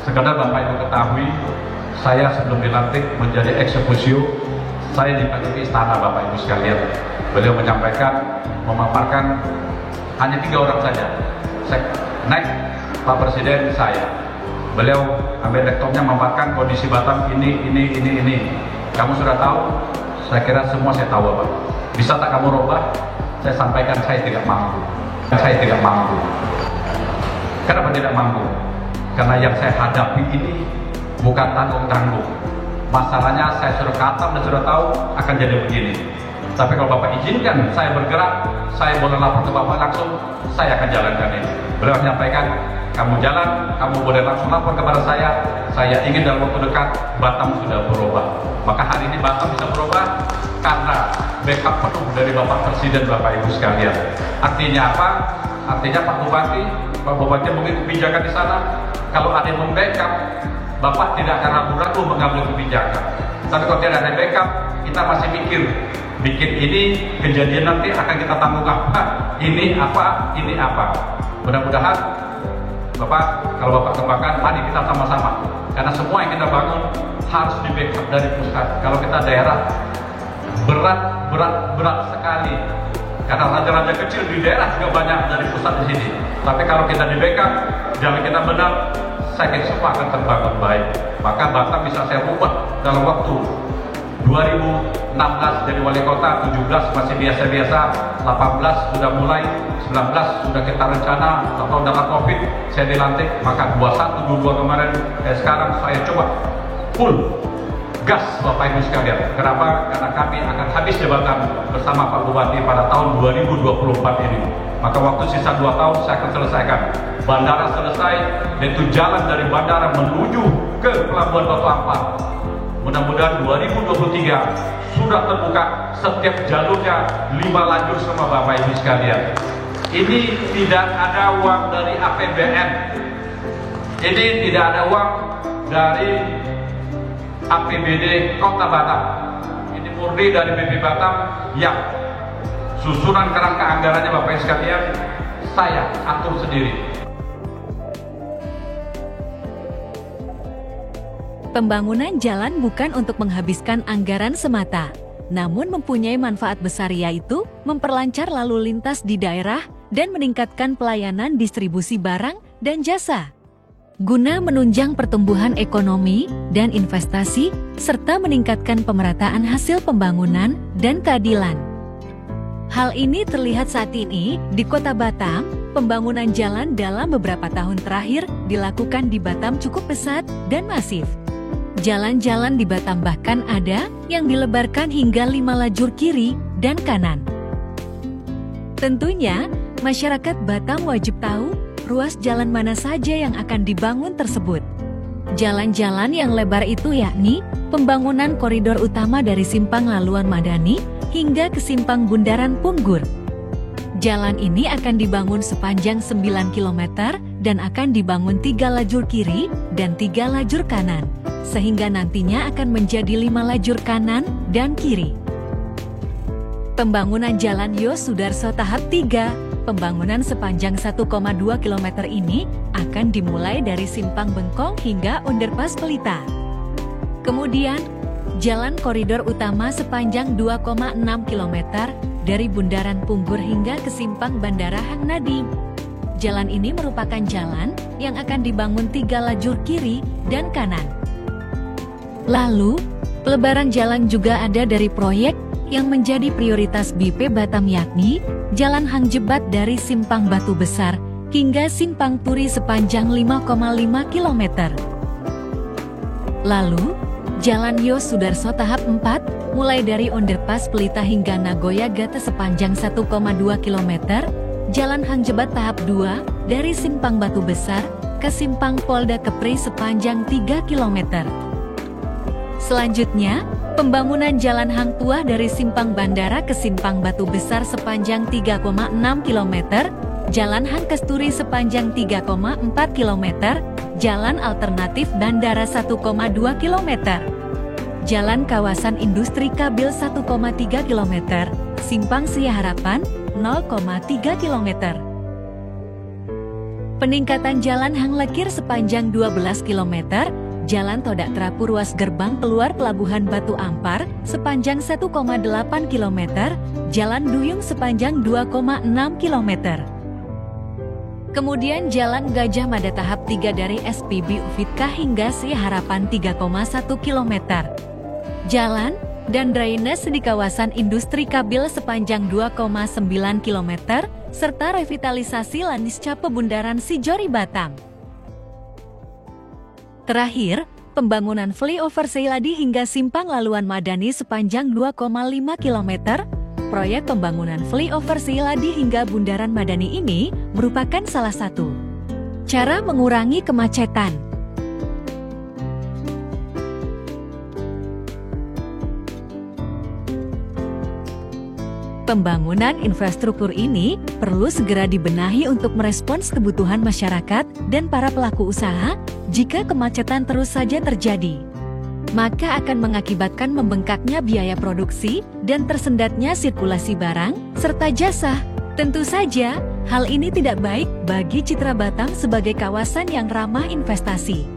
Sekadar Bapak Ibu ketahui, saya sebelum dilantik menjadi eksekutif, saya dipanggil ke istana Bapak Ibu sekalian. Beliau menyampaikan, memaparkan hanya 3 orang saja. Next, Pak Presiden saya. Beliau ambil rektornya memaparkan kondisi Batam ini. Kamu sudah tahu? Saya kira semua saya tahu Bapak. Bisa tak kamu robah? Saya sampaikan saya tidak mampu. Saya tidak mampu. Kenapa tidak mampu? Karena yang saya hadapi ini bukan tanggung-tanggung. Masalahnya saya sudah katam dan sudah tahu akan jadi begini. Tapi kalau Bapak izinkan saya bergerak, saya boleh lapor ke Bapak langsung, saya akan jalankan ini. Beliau menyampaikan, kamu jalan, kamu boleh langsung lapor kepada saya ingin dalam waktu dekat Batam sudah berubah. Maka hari ini Batam bisa berubah karena backup penuh dari Bapak Presiden, Bapak Ibu sekalian. Artinya apa? Artinya Pak Bupati mungkin kebijakan di sana, kalau ada yang membackup, Bapak tidak akan ragu-ragu mengambil kebijakan. Tapi kalau tidak ada backup, kita masih mikir, bikin ini kejadian nanti akan kita tanggung apa? Ini apa? Mudah-mudahan Bapak, kalau Bapak kembangkan, mari kita sama-sama. Karena semua yang kita bangun harus di backup dari pusat. Kalau kita daerah, berat sekali. Karena raja-raja kecil di daerah juga banyak dari pusat di sini. Tapi kalau kita di backup, jalan kita benar, saya kira semua akan terbangun baik. Maka Batam bisa saya ubah dalam waktu 2016 jadi wali kota, 17 masih biasa-biasa, 18 sudah mulai, 19 sudah kita rencana, atau dalam COVID saya dilantik, maka 21, 22 kemarin, sekarang saya coba full gas Bapak Ibu sekalian. Kenapa? Karena kami akan habis jabatan bersama Pak Bupati pada tahun 2024 ini. Maka waktu sisa 2 tahun saya akan selesaikan. Bandara selesai, yaitu jalan dari bandara menuju ke Pelabuhan Batu Ampar. Mudah-mudahan 2023 sudah terbuka setiap jalurnya 5 lajur sama Bapak Ibu sekalian. Ini tidak ada uang dari APBN. Ini tidak ada uang dari APBD Kota Batam. Ini murni dari BP Batam yang susunan kerangka anggarannya Bapak Ibu sekalian saya atur sendiri. Pembangunan jalan bukan untuk menghabiskan anggaran semata, namun mempunyai manfaat besar, yaitu memperlancar lalu lintas di daerah dan meningkatkan pelayanan distribusi barang dan jasa. Guna menunjang pertumbuhan ekonomi dan investasi, serta meningkatkan pemerataan hasil pembangunan dan keadilan. Hal ini terlihat saat ini di Kota Batam. Pembangunan jalan dalam beberapa tahun terakhir dilakukan di Batam cukup pesat dan masif. Jalan-jalan di Batam bahkan ada yang dilebarkan hingga 5 lajur kiri dan kanan. Tentunya, masyarakat Batam wajib tahu ruas jalan mana saja yang akan dibangun tersebut. Jalan-jalan yang lebar itu yakni pembangunan koridor utama dari Simpang Laluan Madani hingga ke Simpang Bundaran Punggur. Jalan ini akan dibangun sepanjang 9 km dan akan dibangun 3 lajur kiri dan 3 lajur kanan, sehingga nantinya akan menjadi 5 lajur kanan dan kiri. Pembangunan Jalan Yos Sudarso tahap 3, pembangunan sepanjang 1,2 km ini akan dimulai dari Simpang Bengkong hingga Underpass Pelita. Kemudian, jalan koridor utama sepanjang 2,6 km dari Bundaran Punggur hingga ke Simpang Bandara Hang Nadiem. Jalan ini merupakan jalan yang akan dibangun 3 lajur kiri dan kanan. Lalu, pelebaran jalan juga ada dari proyek yang menjadi prioritas BP Batam, yakni Jalan Hang Jebat dari Simpang Batu Besar hingga Simpang Turi sepanjang 5,5 km. Lalu, Jalan Yos Sudarso tahap 4 mulai dari Underpass Pelita hingga Nagoya Gate sepanjang 1,2 km, Jalan Hang Jebat tahap 2 dari Simpang Batu Besar ke Simpang Polda Kepri sepanjang 3 km. Selanjutnya, pembangunan Jalan Hang Tuah dari Simpang Bandara ke Simpang Batu Besar sepanjang 3,6 km, Jalan Hang Kesturi sepanjang 3,4 km, Jalan Alternatif Bandara 1,2 km, Jalan Kawasan Industri Kabil 1,3 km, Simpang Sia Harapan 0,3 km. Peningkatan Jalan Hang Lekir sepanjang 12 km, Jalan Todak Trapu ruas gerbang keluar Pelabuhan Batu Ampar sepanjang 1,8 km, Jalan Duyung sepanjang 2,6 km. Kemudian Jalan Gajah Mada tahap 3 dari SPB Ufitka hingga Si Harapan 3,1 km. Jalan dan drainase di kawasan industri Kabil sepanjang 2,9 km, serta revitalisasi Lanisca Pebundaran Sijori Batam. Terakhir, pembangunan flyover Seiladi hingga Simpang Laluan Madani sepanjang 2,5 km. Proyek pembangunan flyover Seiladi hingga Bundaran Madani ini merupakan salah satu cara mengurangi kemacetan. Pembangunan infrastruktur ini perlu segera dibenahi untuk merespons kebutuhan masyarakat dan para pelaku usaha. Jika kemacetan terus saja terjadi, maka akan mengakibatkan membengkaknya biaya produksi dan tersendatnya sirkulasi barang serta jasa. Tentu saja, hal ini tidak baik bagi citra Batam sebagai kawasan yang ramah investasi.